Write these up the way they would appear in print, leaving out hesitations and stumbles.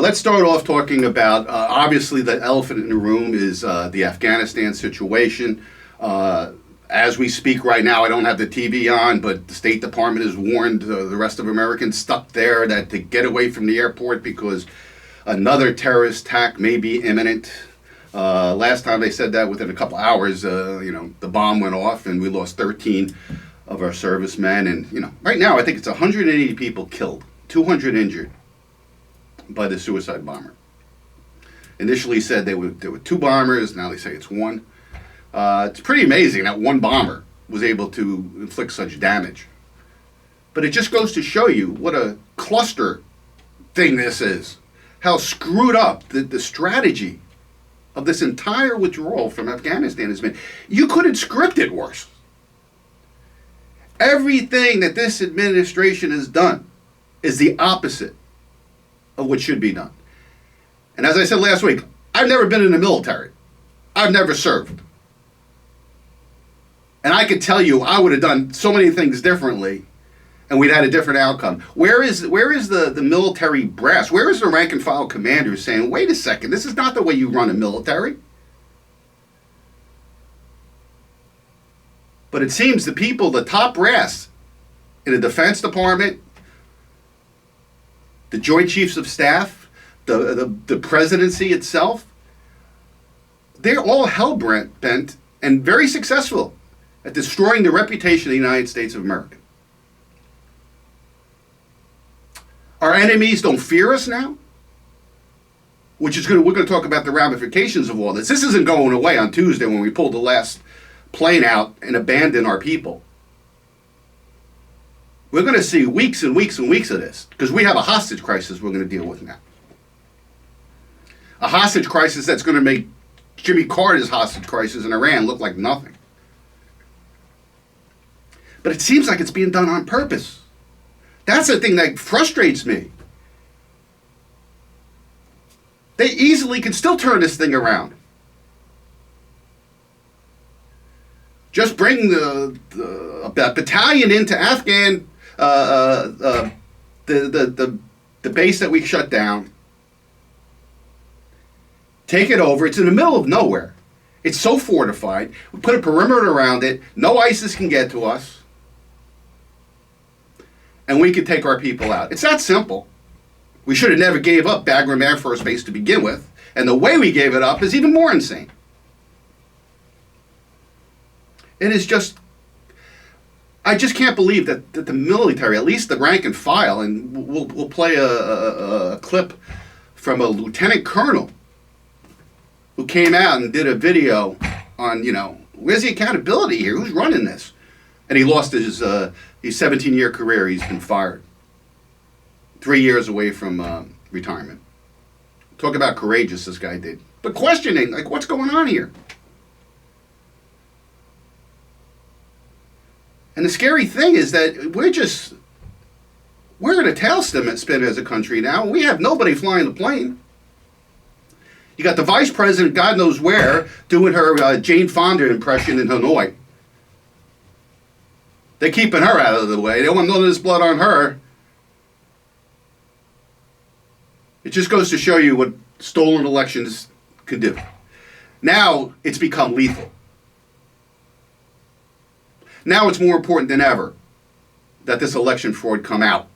Let's start off talking about, obviously the elephant in the room is the Afghanistan situation. As we speak right now, I don't have the TV on, but the State Department has warned the rest of Americans stuck there that to get away from the airport because another terrorist attack may be imminent. Last time they said that within a couple hours, the bomb went off and we lost 13 of our servicemen. And, right now I think it's 180 people killed, 200 injured by the suicide bomber. Initially said there were two bombers, now they say it's one. It's pretty amazing that one bomber was able to inflict such damage. But it just goes to show you what a cluster thing this is. How screwed up the strategy of this entire withdrawal from Afghanistan has been. You couldn't script it worse. Everything that this administration has done is the opposite of what should be done. And as I said last week, I've never been in the military. I've never served. And I could tell you I would have done so many things differently and we'd had a different outcome. Where is the military brass? Where is the rank and file commander saying, wait a second, this is not the way you run a military? But it seems the people, the top brass in the Defense Department, the Joint Chiefs of Staff, the presidency itself, they're all hell-bent and very successful at destroying the reputation of the United States of America. Our enemies don't fear us now, we're going to talk about the ramifications of all this. This isn't going away on Tuesday when we pull the last plane out and abandon our people. We're going to see weeks and weeks and weeks of this because we have a hostage crisis we're going to deal with now. A hostage crisis that's going to make Jimmy Carter's hostage crisis in Iran look like nothing. But it seems like it's being done on purpose. That's the thing that frustrates me. They easily can still turn this thing around. Just bring a battalion into Afghan, the base that we shut down. Take it over. It's in the middle of nowhere. It's so fortified. We put a perimeter around it. No ISIS can get to us. And we could take our people out. It's that simple. We should have never gave up Bagram Air Force Base to begin with. And the way we gave it up is even more insane. It is just, I just can't believe that the military, at least the rank and file, and we'll play a clip from a lieutenant colonel who came out and did a video on, where's the accountability here? Who's running this? And he lost his 17-year career. He's been fired. 3 years away from retirement. Talk about courageous this guy did. But questioning, what's going on here? And the scary thing is that we're in a tailspin as a country now. We have nobody flying the plane. You got the vice president, God knows where, doing her Jane Fonda impression in Hanoi. They're keeping her out of the way. They don't want none of this blood on her. It just goes to show you what stolen elections can do. Now it's become lethal. Now it's more important than ever that this election fraud come out.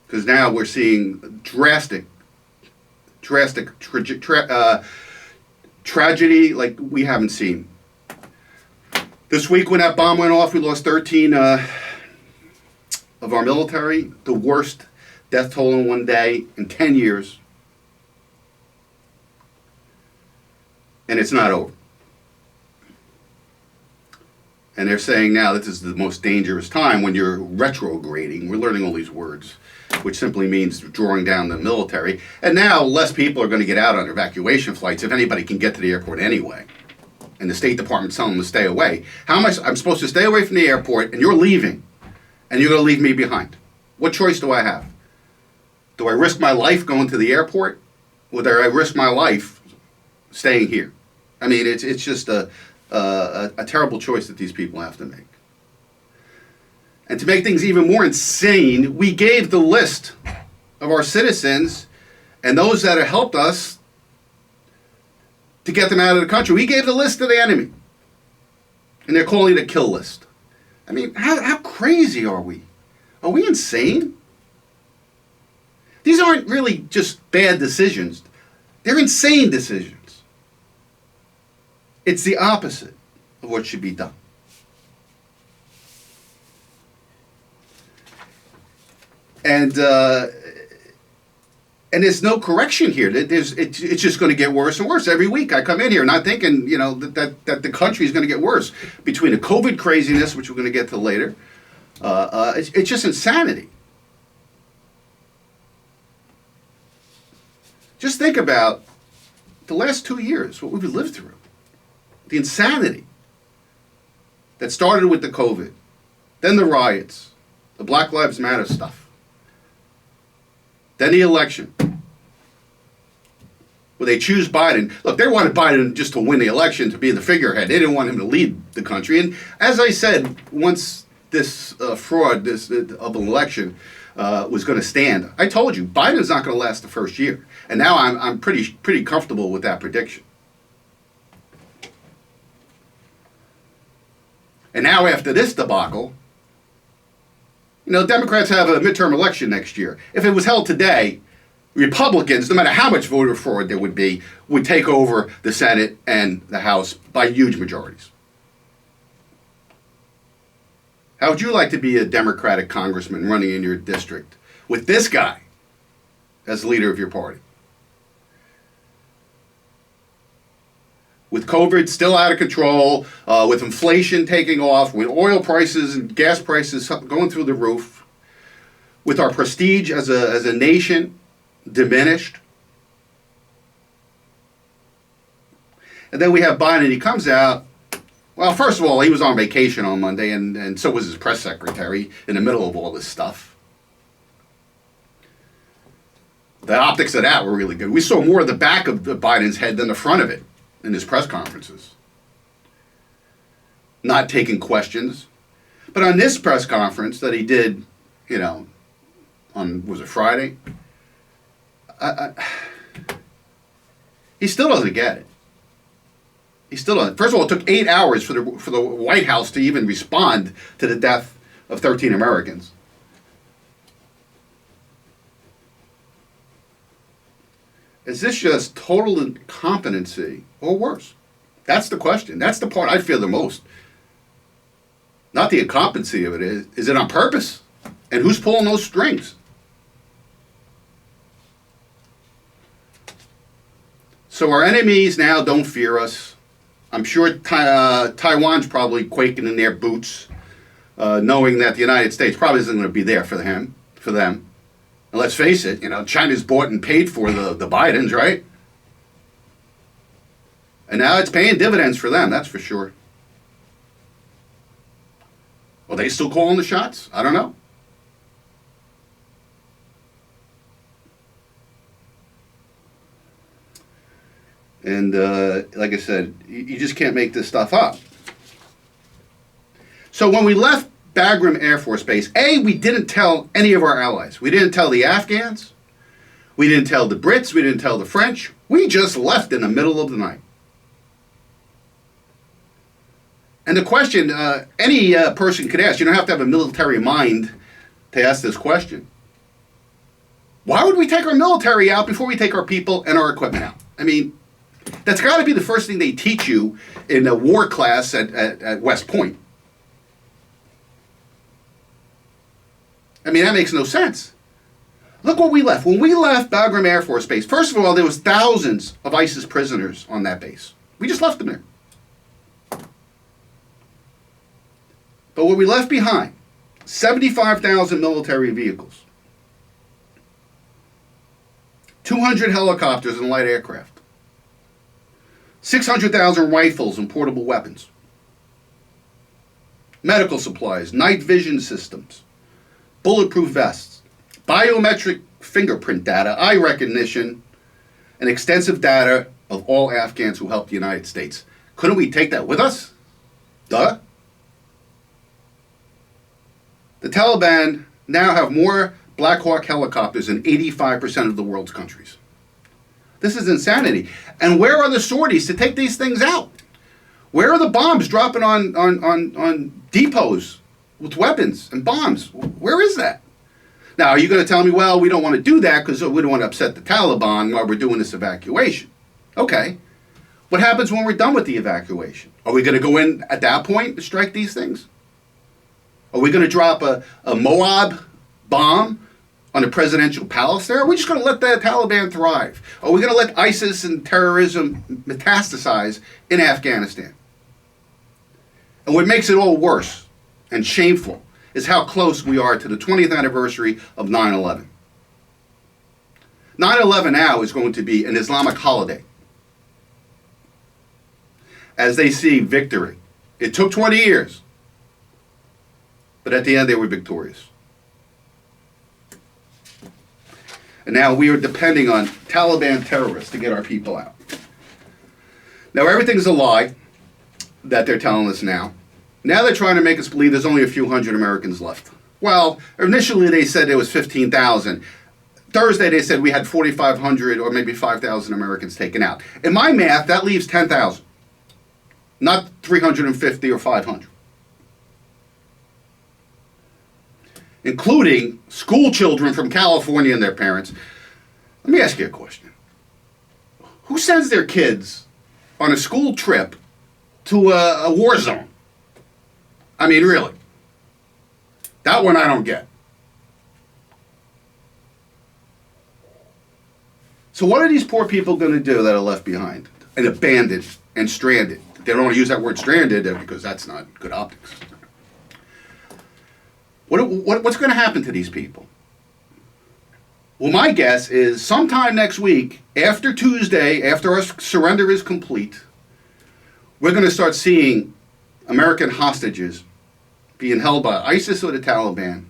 Because now we're seeing drastic tragedy like we haven't seen. This week when that bomb went off, we lost 13 of our military, the worst death toll in one day in 10 years. And it's not over. And they're saying now this is the most dangerous time when you're retrograding. We're learning all these words, which simply means drawing down the military. And now less people are going to get out on evacuation flights if anybody can get to the airport anyway. And the State Department's telling them to stay away. How am I'm supposed to stay away from the airport and you're leaving and you're going to leave me behind? What choice do I have? Do I risk my life going to the airport? Or do I risk my life staying here? I mean, it's just a terrible choice that these people have to make. And to make things even more insane, we gave the list of our citizens and those that have helped us to get them out of the country. We gave the list to the enemy. And they're calling it a kill list. I mean, how crazy are we? Are we insane? These aren't really just bad decisions. They're insane decisions. It's the opposite of what should be done. And there's no correction here. It's just going to get worse and worse every week. I come in here not thinking, that the country is going to get worse. Between the COVID craziness, which we're going to get to later, it's just insanity. Just think about the last 2 years, what we've lived through. The insanity that started with the COVID, then the riots, the Black Lives Matter stuff, then the election, where they choose Biden. Look, they wanted Biden just to win the election, to be the figurehead. They didn't want him to lead the country. And as I said, once this fraud of an election was going to stand, I told you, Biden's not going to last the first year. And now I'm pretty comfortable with that prediction. And now after this debacle, Democrats have a midterm election next year. If it was held today, Republicans, no matter how much voter fraud there would be, would take over the Senate and the House by huge majorities. How would you like to be a Democratic congressman running in your district with this guy as leader of your party? With COVID still out of control, with inflation taking off, with oil prices and gas prices going through the roof, with our prestige as a nation diminished. And then we have Biden, he comes out. Well, first of all, he was on vacation on Monday, and so was his press secretary in the middle of all this stuff. The optics of that were really good. We saw more of the back of Biden's head than the front of it in his press conferences. Not taking questions. But on this press conference that he did, on, was it Friday? He still doesn't get it. He still doesn't. First of all, it took 8 hours for the White House to even respond to the death of 13 Americans. Is this just total incompetency or worse? That's the question. That's the part I fear the most. Not the incompetency of it. Is it on purpose? And who's pulling those strings? So our enemies now don't fear us. I'm sure Taiwan's probably quaking in their boots, knowing that the United States probably isn't going to be there for them. And let's face it, China's bought and paid for the Bidens, right? And now it's paying dividends for them, that's for sure. Are they still calling the shots? I don't know. And like I said, you just can't make this stuff up. So when we left Bagram Air Force Base, we didn't tell any of our allies. We didn't tell the Afghans. We didn't tell the Brits. We didn't tell the French. We just left in the middle of the night. And the question any person could ask, you don't have to have a military mind to ask this question. Why would we take our military out before we take our people and our equipment out? I mean, that's got to be the first thing they teach you in a war class at West Point. I mean, that makes no sense. Look what we left. When we left Bagram Air Force Base, first of all, there was thousands of ISIS prisoners on that base. We just left them there. But what we left behind, 75,000 military vehicles, 200 helicopters and light aircraft, 600,000 rifles and portable weapons, medical supplies, night vision systems, bulletproof vests, biometric fingerprint data, eye recognition, and extensive data of all Afghans who helped the United States. Couldn't we take that with us? Duh. The Taliban now have more Black Hawk helicopters than 85% of the world's countries. This is insanity. And where are the sorties to take these things out? Where are the bombs dropping on depots with weapons and bombs? Where is that? Now, are you going to tell me, well, we don't want to do that because we don't want to upset the Taliban while we're doing this evacuation? Okay. What happens when we're done with the evacuation? Are we going to go in at that point to strike these things? Are we going to drop a Moab bomb on the presidential palace there? Or are we just going to let the Taliban thrive? Are we going to let ISIS and terrorism metastasize in Afghanistan? And what makes it all worse and shameful is how close we are to the 20th anniversary of 9/11. 9/11 now is going to be an Islamic holiday as they see victory. It took 20 years, but at the end they were victorious. And now we are depending on Taliban terrorists to get our people out. Now everything's a lie that they're telling us now. Now they're trying to make us believe there's only a few hundred Americans left. Well, initially they said there was 15,000. Thursday they said we had 4,500 or maybe 5,000 Americans taken out. In my math, that leaves 10,000. Not 350 or 500. Including school children from California and their parents. Let me ask you a question. Who sends their kids on a school trip to a war zone? I mean, really. That one I don't get. So what are these poor people going to do that are left behind and abandoned and stranded? They don't want to use that word stranded because that's not good optics. What's going to happen to these people? Well, my guess is sometime next week, after Tuesday, after our surrender is complete, we're going to start seeing American hostages being held by ISIS or the Taliban.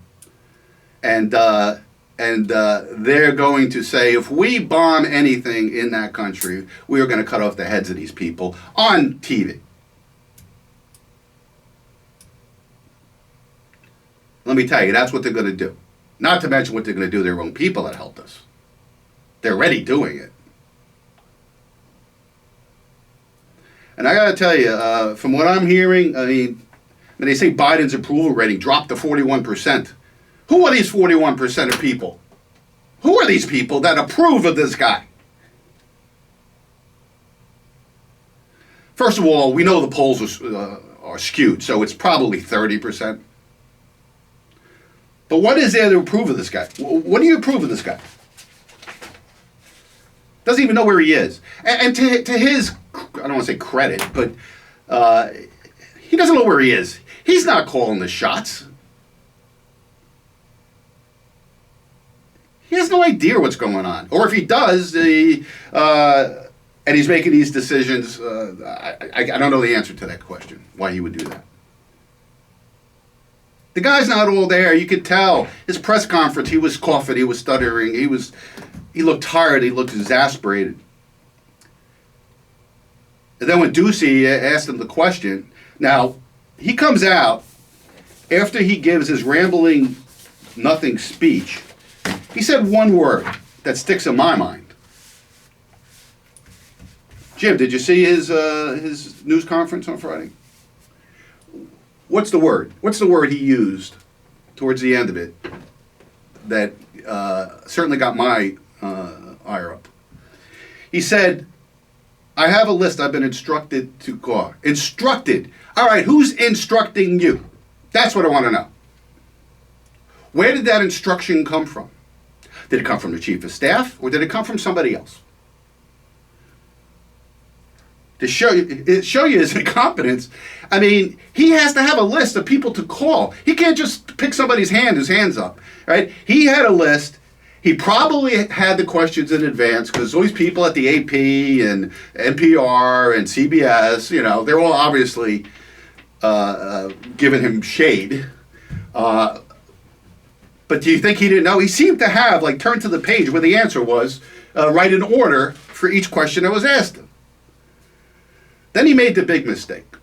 And they're going to say, if we bomb anything in that country, we are going to cut off the heads of these people on TV. Let me tell you, that's what they're going to do. Not to mention what they're going to do to their own people that helped us. They're already doing it. And I got to tell you, from what I'm hearing, I mean, when they say Biden's approval rating dropped to 41%, who are these 41% of people? Who are these people that approve of this guy? First of all, we know the polls are skewed, so it's probably 30%. But what is there to approve of this guy? What do you approve of this guy? Doesn't even know where he is. And to his, I don't want to say credit, but he doesn't know where he is. He's not calling the shots. He has no idea what's going on. Or if he does, and he's making these decisions, I don't know the answer to that question, why he would do that. The guy's not all there. You could tell. His press conference, he was coughing, he was stuttering, he looked tired, he looked exasperated. And then when Ducey asked him the question, now, he comes out after he gives his rambling nothing speech. He said one word that sticks in my mind. Jim, did you see his news conference on Friday? What's the word? What's the word he used towards the end of it that certainly got my ire up? He said, I have a list I've been instructed to call. Instructed. All right, who's instructing you? That's what I want to know. Where did that instruction come from? Did it come from the chief of staff or did it come from somebody else? To show you his incompetence, I mean, he has to have a list of people to call. He can't just pick somebody's hand whose hand's up, right? He had a list. He probably had the questions in advance because those people at the AP and NPR and CBS, you know, they're all obviously giving him shade. But do you think he didn't know? He seemed to have, like, turned to the page where the answer was, write an order for each question that was asked him. Then he made the big mistake.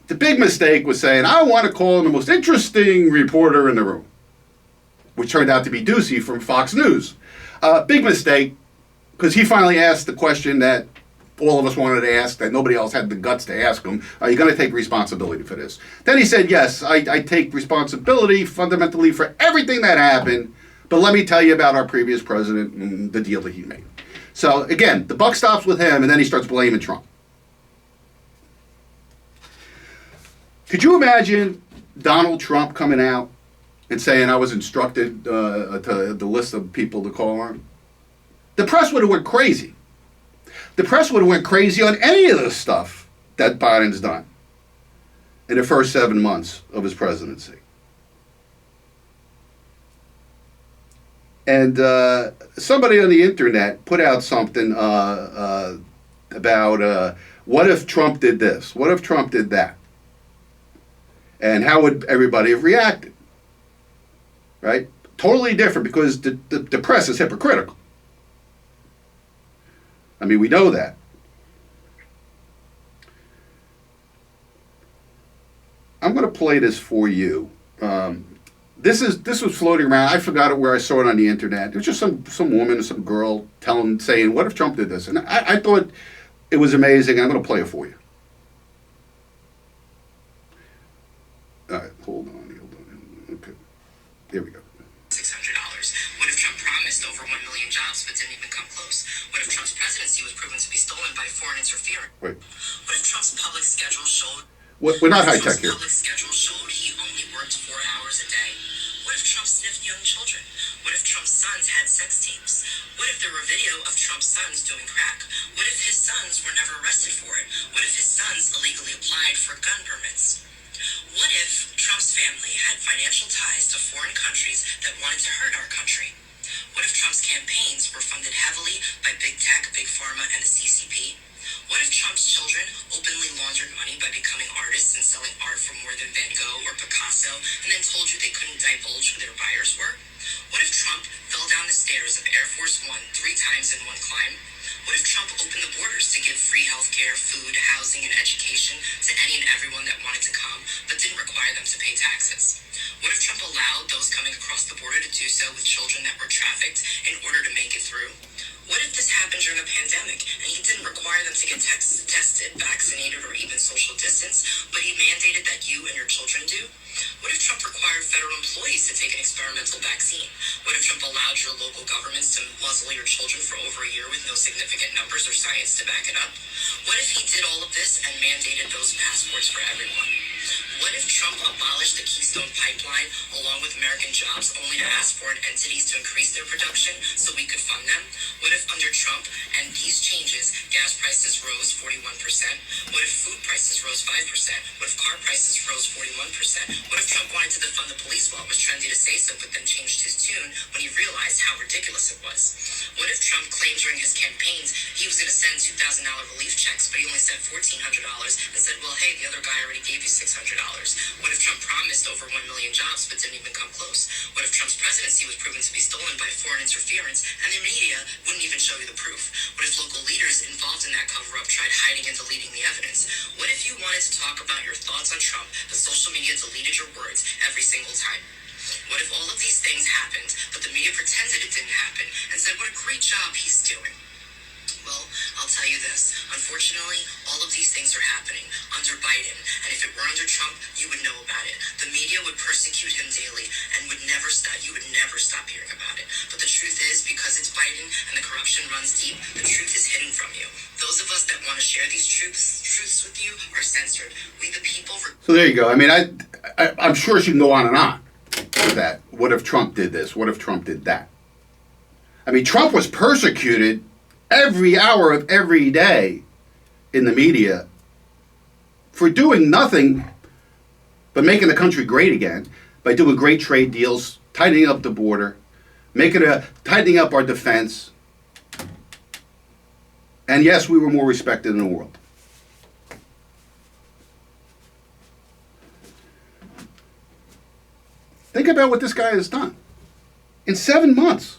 The big mistake was saying, I want to call in the most interesting reporter in the room, which turned out to be Ducey from Fox News. Big mistake, because he finally asked the question that all of us wanted to ask, that nobody else had the guts to ask him. Are you going to take responsibility for this? Then he said, yes, I take responsibility fundamentally for everything that happened, but let me tell you about our previous president and the deal that he made. So again, the buck stops with him, and then he starts blaming Trump. Could you imagine Donald Trump coming out and saying, I was instructed to the list of people to call on? The press would have went crazy. The press would have went crazy on any of the stuff that Biden's done in the first 7 months of his presidency. And somebody on the internet put out something about what if Trump did this? What if Trump did that? And how would everybody have reacted? Right? Totally different, because the press is hypocritical. I mean, we know that. I'm going to play this for you. This was floating around. I forgot it where I saw it on the internet. It was just some woman, some girl saying, what if Trump did this? And I thought it was amazing. I'm going to play it for you. All right, hold on. Okay, here we go. $600. What if Trump promised over 1 million jobs but didn't even come close? What if Trump's presidency was proven to be stolen by foreign interference? Wait. What if Trump's public schedule showed? We're not high tech here. Public schedule showed he only worked 4 hours a day. What if Trump sniffed young children? What if Trump's sons had sex teams? What if there were video of Trump's sons doing crack? What if his sons were never arrested for it? What if his sons illegally applied for gun permits? What if Trump's family had financial ties to foreign countries that wanted to hurt our country? What if Trump's campaigns were funded heavily by big tech, big pharma, and the CCP? What if Trump's children openly laundered money by becoming artists and selling art for more than Van Gogh or Picasso, and then told you they couldn't divulge who their buyers were? What if Trump fell down the stairs of Air Force One 3 times in one climb? What if Trump opened the borders to give free healthcare, food, housing, and education to any and everyone that wanted to come, but didn't require them to pay taxes? What if Trump allowed those coming across the border to do so with children that were trafficked in order to make it through? What if this happened during a pandemic and he didn't require them to get tested, vaccinated, or even social distance, but he mandated that you and your children do? What if Trump required federal employees to take an experimental vaccine? What if Trump allowed your local governments to muzzle your children for over a year with no significant numbers or science to back it up? What if he did all of this and mandated those passports for everyone? What if Trump abolished the Keystone Pipeline along with American jobs only to ask foreign entities to increase their production so we could fund them? What if under Trump and these changes, gas prices rose 41%? What if food prices rose 5%? What if car prices rose 41%? What if Trump wanted to defund the police while it was trendy to say so, but then changed his tune when he realized how ridiculous it was? What if Trump claimed during his campaigns he was going to send $2,000 relief checks, but he only sent $1,400 and said, well, hey, the other guy already gave you $600? What if Trump promised over 1 million jobs but didn't even come close? What if Trump's presidency was proven to be stolen by foreign interference and the media wouldn't even show you the proof? What if local leaders involved in that cover-up tried hiding and deleting the evidence? What if you wanted to talk about your thoughts on Trump, but social media deleted your words every single time? What if all of these things happened, but the media pretended it didn't happen and said what a great job he's doing? Well, I'll tell you this. Unfortunately, all of these things are happening under Biden, and if it were under Trump, you would know about it. The media would persecute him daily and would never stop. You would never stop hearing about it. But the truth is, because it's Biden and the corruption runs deep, the truth is hidden from you. Those of us that want to share these truths with you are censored. We the people... So there you go. I mean, I'm sure she can go on and on with that. What if Trump did this? What if Trump did that? I mean, Trump was persecuted every hour of every day in the media for doing nothing but making the country great again by doing great trade deals, tightening up the border, tightening up our defense. And yes, we were more respected in the world. Think about what this guy has done in 7 months.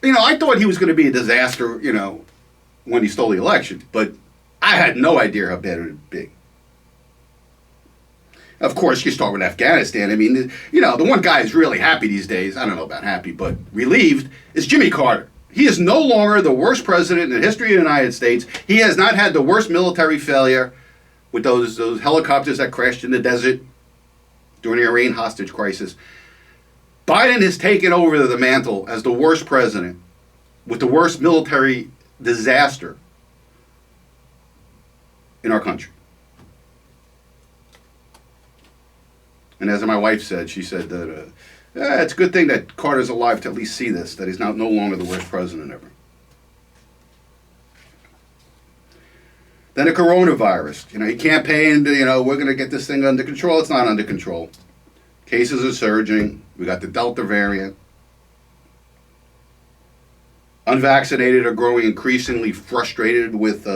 You know, I thought he was going to be a disaster, you know, when he stole the election, but I had no idea how bad it would be. Of course, you start with Afghanistan. I mean, you know, the one guy who's really happy these days, I don't know about happy, but relieved, is Jimmy Carter. He is no longer the worst president in the history of the United States. He has not had the worst military failure with those helicopters that crashed in the desert during the Iran hostage crisis. Biden has taken over the mantle as the worst president with the worst military disaster in our country. And as my wife said, she said that it's a good thing that Carter's alive to at least see this, that he's now no longer the worst president ever. Then the coronavirus. You know, he campaigned, you know, we're going to get this thing under control. It's not under control. Cases are surging. We got the Delta variant. Unvaccinated are growing increasingly frustrated with,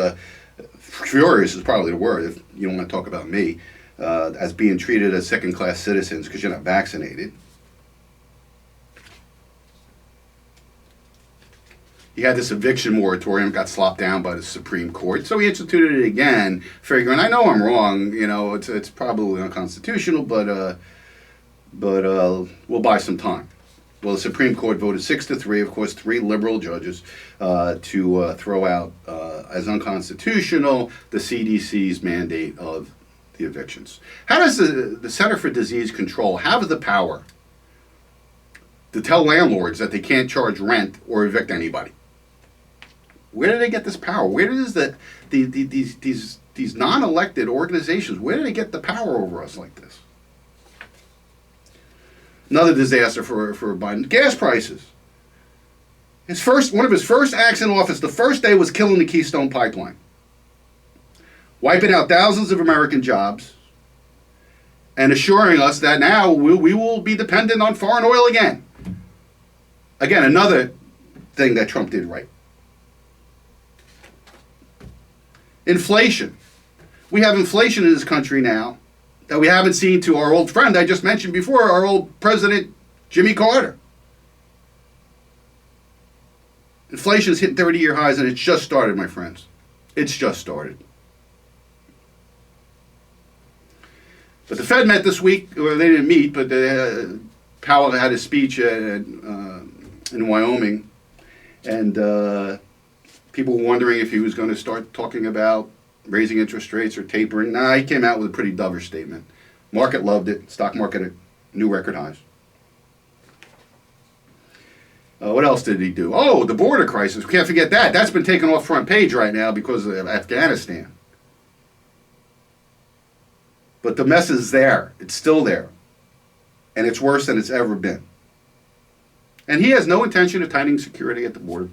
furious is probably the word if you don't want to talk about me, as being treated as second-class citizens because you're not vaccinated. He had this eviction moratorium, got slopped down by the Supreme Court, so he instituted it again, figuring, I know I'm wrong, you know, it's probably unconstitutional, but we'll buy some time. Well, the Supreme Court voted 6-3, of course, 3 liberal judges, to throw out as unconstitutional the CDC's mandate of the evictions. How does the Center for Disease Control have the power to tell landlords that they can't charge rent or evict anybody? Where do they get this power? Where does these non-elected organizations, where do they get the power over us like this? Another disaster for Biden. Gas prices. One of his first acts in office, the first day, was killing the Keystone Pipeline, wiping out thousands of American jobs, and assuring us that now we will be dependent on foreign oil again. Again, another thing that Trump did right. Inflation. We have inflation in this country now that we haven't seen to our old friend I just mentioned before, our old President Jimmy Carter. Inflation is hitting 30-year highs, and it's just started, my friends. It's just started. But the Fed met this week, or they didn't meet, but Powell had a speech in Wyoming, and people were wondering if he was going to start talking about raising interest rates or tapering. Nah, he came out with a pretty dovish statement. Market loved it. Stock market at new record highs. What else did he do? Oh, the border crisis. We can't forget that. That's been taken off front page right now because of Afghanistan. But the mess is there. It's still there. And it's worse than it's ever been. And he has no intention of tightening security at the border.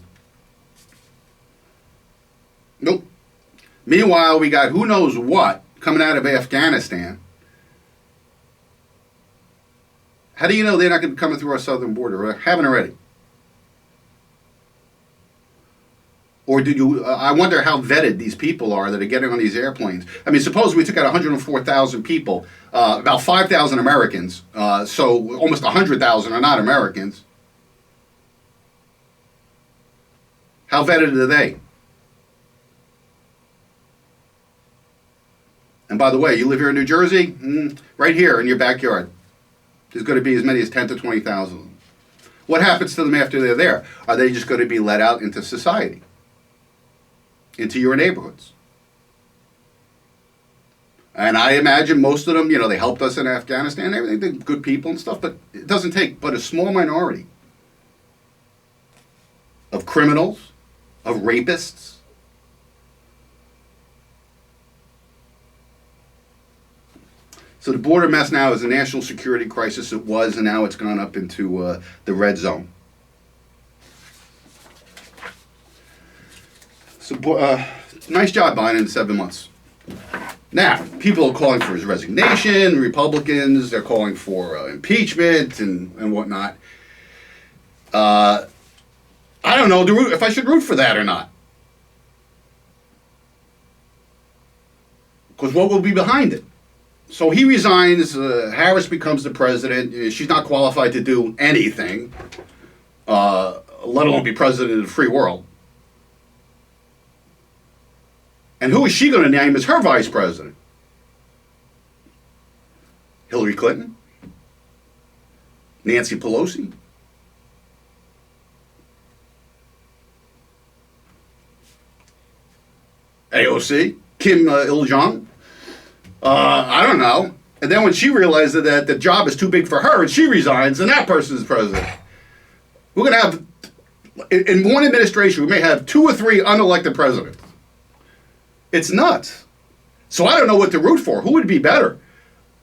Nope. Meanwhile, we got who knows what coming out of Afghanistan. How do you know they're not going to be coming through our southern border, or haven't already? Or do you? I wonder how vetted these people are that are getting on these airplanes. I mean, suppose we took out 104,000 people, about 5,000 Americans, so almost 100,000 are not Americans. How vetted are they? And by the way, you live here in New Jersey? Right here in your backyard. There's going to be as many as 10 to 20,000. What happens to them after they're there? Are they just going to be let out into society? Into your neighborhoods? And I imagine most of them, you know, they helped us in Afghanistan and everything. They're good people and stuff, but it doesn't take but a small minority of criminals, of rapists, so the border mess now is a national security crisis. It was, and now it's gone up into the red zone. So, nice job, Biden, in 7 months. Now, people are calling for his resignation. Republicans, they're calling for impeachment and whatnot. I don't know if I should root for that or not. Because what will be behind it? So he resigns, Harris becomes the president. She's not qualified to do anything, let alone be president of the free world. And who is she going to name as her vice president? Clinton? Nancy Pelosi? AOC? Kim Il-jung? I don't know. And then when she realized that the job is too big for her and she resigns, and that person is president. We're going to have, in one administration, we may have 2 or 3 unelected presidents. It's nuts. So I don't know what to root for. Who would be better?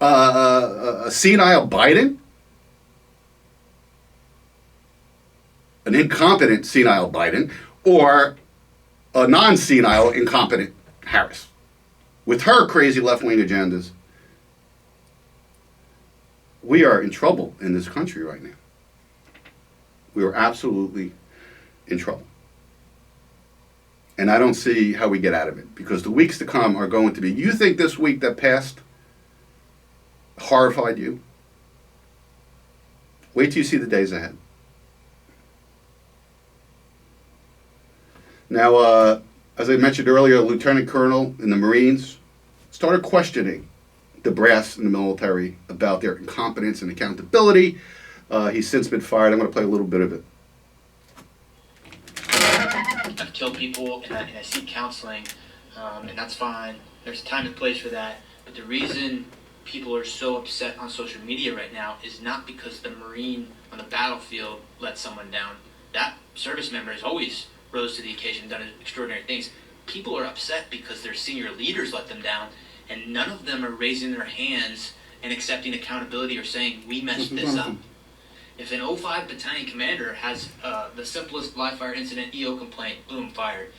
A senile Biden? An incompetent senile Biden? Or a non-senile, incompetent Harris? With her crazy left-wing agendas, we are in trouble in this country right now. We are absolutely in trouble. And I don't see how we get out of it, because the weeks to come are going to be, you think this week that passed horrified you? Wait till you see the days ahead. Now, as I mentioned earlier, a lieutenant colonel in the Marines started questioning the brass in the military about their incompetence and accountability. He's since been fired. I'm going to play a little bit of it. I've killed people, and I seek counseling, and that's fine. There's a time and place for that. But the reason people are so upset on social media right now is not because the Marine on the battlefield let someone down. That service member has always rose to the occasion, done extraordinary things. People are upset because their senior leaders let them down, and none of them are raising their hands and accepting accountability or saying, we messed this up. If an 05 battalion commander has the simplest live fire incident EO complaint, boom, fired.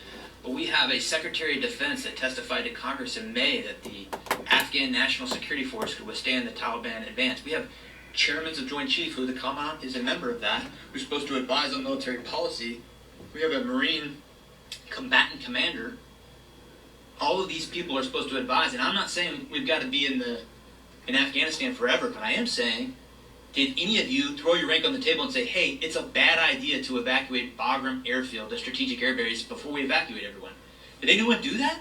But we have a Secretary of Defense that testified to Congress in May that the Afghan National Security Force could withstand the Taliban advance. We have chairmen of Joint Chief, who the Commandant is a member of that, who's supposed to advise on military policy. We have a Marine combatant commander. All of these people are supposed to advise, and I'm not saying we've got to be in Afghanistan forever, but I am saying, did any of you throw your rank on the table and say, hey, it's a bad idea to evacuate Bagram Airfield, the strategic air base, before we evacuate everyone? Did anyone do that?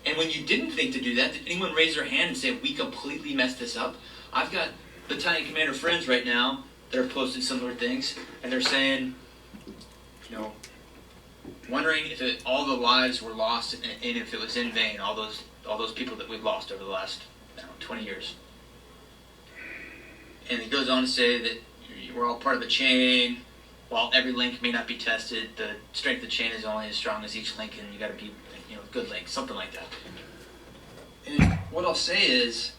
And when you didn't think to do that, did anyone raise their hand and say, we completely messed this up? I've got battalion commander friends right now that are posting similar things, and they're saying, wondering if all the lives were lost and if it was in vain, all those people that we've lost over the last 20 years. And he goes on to say that we're all part of the chain. While every link may not be tested, the strength of the chain is only as strong as each link, and you got to be, a good link, something like that. And what I'll say is,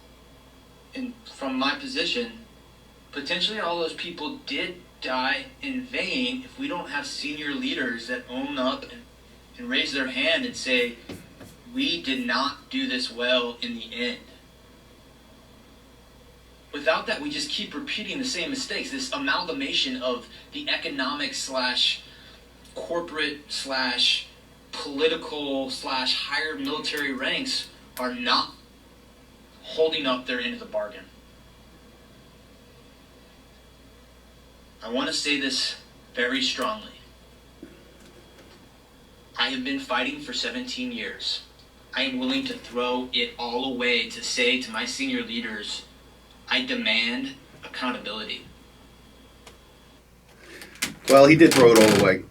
from my position, potentially all those people did die in vain if we don't have senior leaders that own up and raise their hand and say, we did not do this well in the end. Without that, we just keep repeating the same mistakes. This amalgamation of the economic / corporate / political / higher military ranks are not holding up their end of the bargain. I want to say this very strongly. I have been fighting for 17 years. I am willing to throw it all away to say to my senior leaders, I demand accountability. Well, he did throw it all away.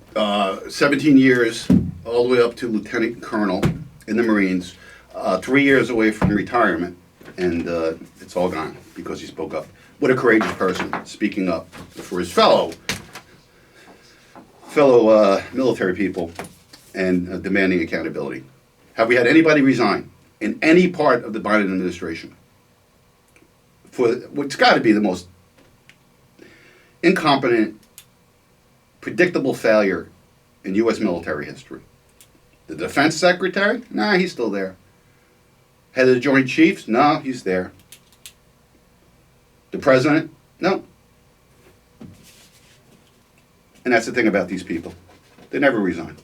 17 years, all the way up to lieutenant colonel in the Marines, 3 years away from retirement, and it's all gone because he spoke up. What a courageous person, speaking up for his fellow military people and demanding accountability. Have we had anybody resign in any part of the Biden administration for what's got to be the most incompetent, predictable failure in U.S. military history? The defense secretary? Nah, he's still there. Head of the Joint Chiefs? No, he's there. The president? No. And that's the thing about these people. They never resign.